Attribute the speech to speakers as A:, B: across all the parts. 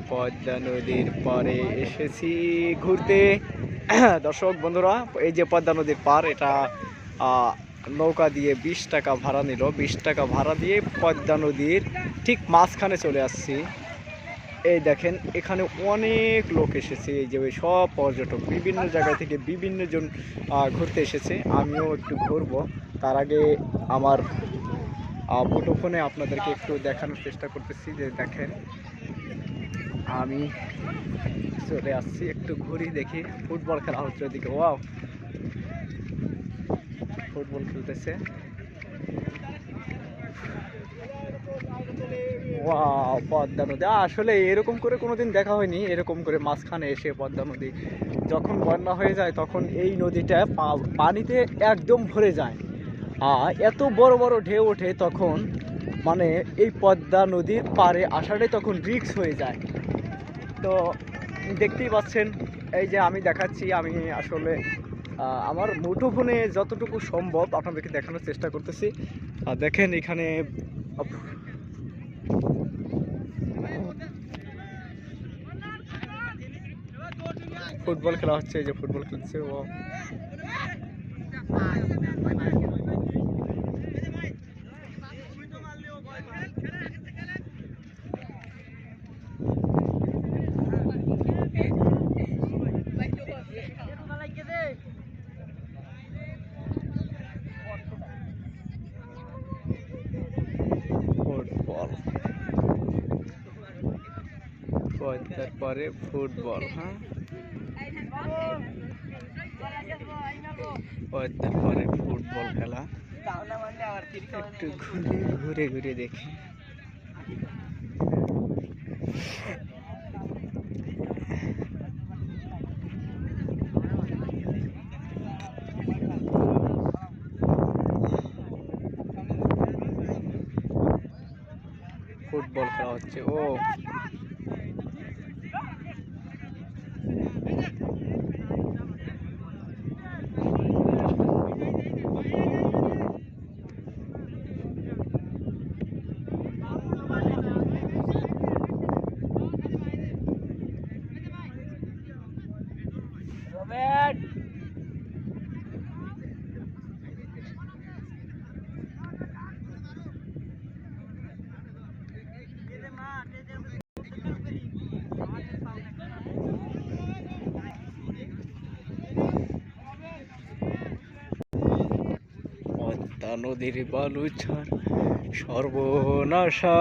A: পদ্মা নদীর পাড়ে এসেছি ঘুরতে। দর্শক বন্ধুরা, এই যে পদ্মা নদীর পাড়, এটা নৌকা দিয়ে 20 টাকা ভাড়া নিল। 20 টাকা ভাড়া দিয়ে পদ্মা নদীর ঠিক মাঝখানে চলে আসছি। এই দেখেন, এখানে অনেক লোক এসেছে। এই যে সব পর্যটক বিভিন্ন জায়গা থেকে বিভিন্ন জন ঘুরতে এসেছে। আমিও একটু ঘুরবো। তার আগে আমার মুঠোফোনে আপনাদেরকে একটু দেখানোর চেষ্টা করতেছি যে দেখেন, আমি চলে আসছি, একটু ঘুরি দেখি। ফুটবল খেলা হচ্ছে ওদিকে। ওয়াও, ফুটবল খেলতেছে। ওয়াও, পদ্মা নদী আসলে এরকম করে কোনোদিন দেখা হয়নি। এরকম করে মাঝখানে এসে পদ্মা নদী যখন বন্যা হয়ে যায় তখন এই নদীটা পানিতে একদম ভরে যায়। এত বড় বড় ঢেউ ওঠে তখন, মানে এই পদ্মা নদীর পাড়ে আসাটাই তখন রিস্ক হয়ে যায়। তো দেখতেই পাচ্ছেন, এই যে আমি দেখাচ্ছি, আমি আসলে আমার মুঠোফোনে যতটুকু সম্ভব আপনাদেরকে দেখানোর চেষ্টা করতেছি। দেখেন এখানে ফুটবল খেলা হচ্ছে। এই যে ফুটবল খেলছে ও। ফুটবল, পদ্মার পরে ফুটবল। হ্যাঁ, পদ্মার পরে ফুটবল খেলা। একটু ঘুরে ঘুরে ঘুরে দেখি। ফুটবল খেলা হচ্ছে ও। পদ্মা নদীর বালুচর সর্বনাশা।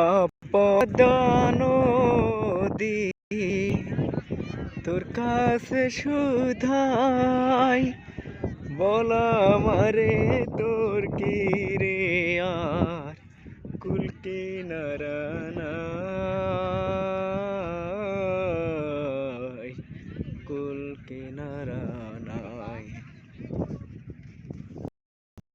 A: পদ্মা নদী তোর কাছে সুধাই, বলা মারে তোর কি রে আর কুল কিনারা